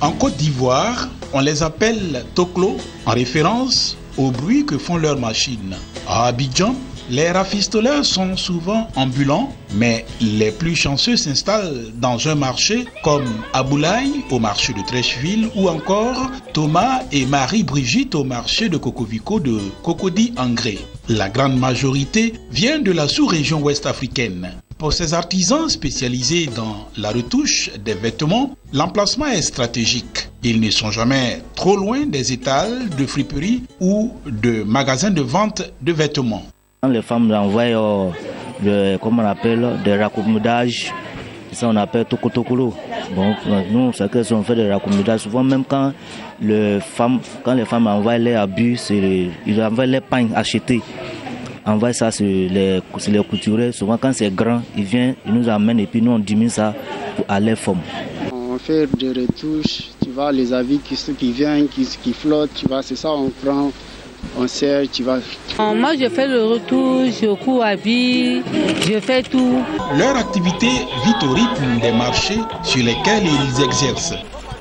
En Côte d'Ivoire, on les appelle toklo en référence au bruit que font leurs machines. À Abidjan, les rafistoleurs sont souvent ambulants, mais les plus chanceux s'installent dans un marché comme Aboulaye au marché de Trècheville ou encore Thomas et Marie-Brigitte au marché de Cocovico de Cocody-Angré. La grande majorité vient de la sous-région ouest-africaine. Pour ces artisans spécialisés dans la retouche des vêtements, l'emplacement est stratégique. Ils ne sont jamais trop loin des étals de friperies ou de magasins de vente de vêtements. Les femmes envoient comme on appelle, des raccommodages, ça on appelle tokotokolo. Bon, nous, c'est qu'elles ont fait des raccommodages. Souvent, même quand les femmes envoient les habits, ils envoient les pagnes achetés. Envoient ça sur les couturiers. Souvent, quand c'est grand, ils nous amènent et puis nous on diminue ça à les formes. On fait des retouches, tu vois, les habits qui viennent, qui flottent, tu vois, c'est ça, on prend. On sert, tu vas. Moi, je fais le retour, je couds habits, je fais tout. Leur activité vit au rythme des marchés sur lesquels ils exercent.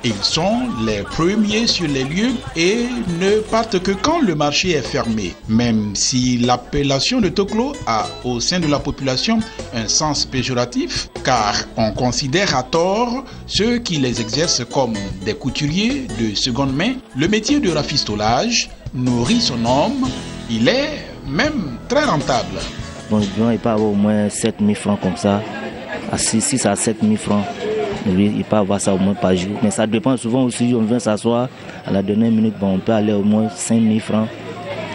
Ils sont les premiers sur les lieux et ne partent que quand le marché est fermé. Même si l'appellation de toklo a au sein de la population un sens péjoratif, car on considère à tort ceux qui les exercent comme des couturiers de seconde main, le métier de rafistolage nourrit son homme, il est même très rentable. Bon, il peut avoir au moins 7 000 francs comme ça, à 6 à 7 000 francs. Lui, il peut avoir ça au moins par jour. Mais ça dépend souvent aussi, on vient s'asseoir à la dernière minute, bon, on peut aller au moins 5 000 francs.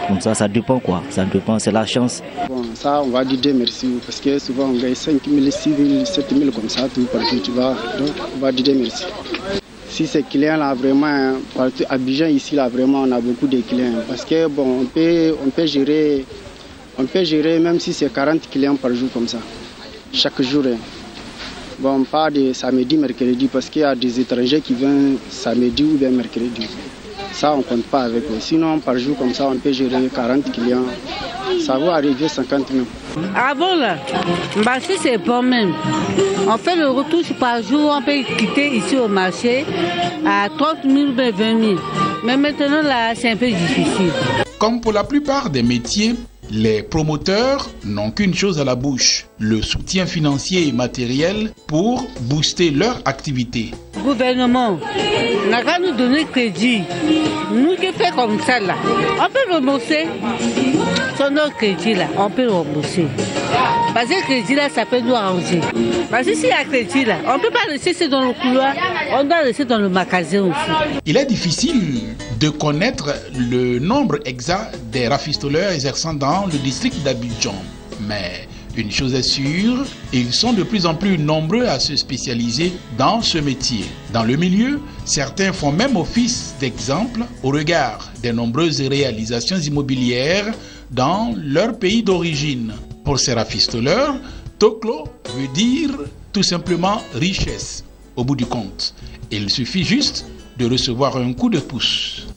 Comme ça dépend quoi, ça dépend, c'est la chance. Bon, ça on va dire Dieu merci, parce que souvent on gagne 5 000, 6 000, 7 000 comme ça, tout partout, tu vois. Donc on va dire Dieu merci. Si ces clients-là, vraiment, partout à Abidjan, ici, là, vraiment, on a beaucoup de clients. Parce que, bon, on peut gérer, même si c'est 40 clients par jour comme ça, chaque jour. Bon, pas de samedi, mercredi, parce qu'il y a des étrangers qui viennent samedi ou bien mercredi. Ça, on ne compte pas avec eux. Sinon, par jour comme ça, on peut gérer 40 clients. Ça va arriver 50 000. Avant là, si c'est bon même. On fait le retouche par jour, on peut quitter ici au marché à 30 000 ou 20 000. Mais maintenant là, c'est un peu difficile. Comme pour la plupart des métiers, les promoteurs n'ont qu'une chose à la bouche, le soutien financier et matériel pour booster leur activité. Le gouvernement n'a qu'à nous donner crédit. Nous qui faisons comme ça là, on peut rembourser. Sur notre crédit là, on peut rembourser. Parce que le crédit là, ça peut nous arranger. Parce que s'il y a crédit là, on ne peut pas rester dans le couloir, on doit rester dans le magasin aussi. Il est difficile de connaître le nombre exact des rafistoleurs exerçant dans le district d'Abidjan. Mais une chose est sûre, ils sont de plus en plus nombreux à se spécialiser dans ce métier. Dans le milieu, certains font même office d'exemple au regard des nombreuses réalisations immobilières dans leur pays d'origine. Pour ces rafistoleurs, toklo veut dire tout simplement richesse. Au bout du compte, il suffit juste de recevoir un coup de pouce.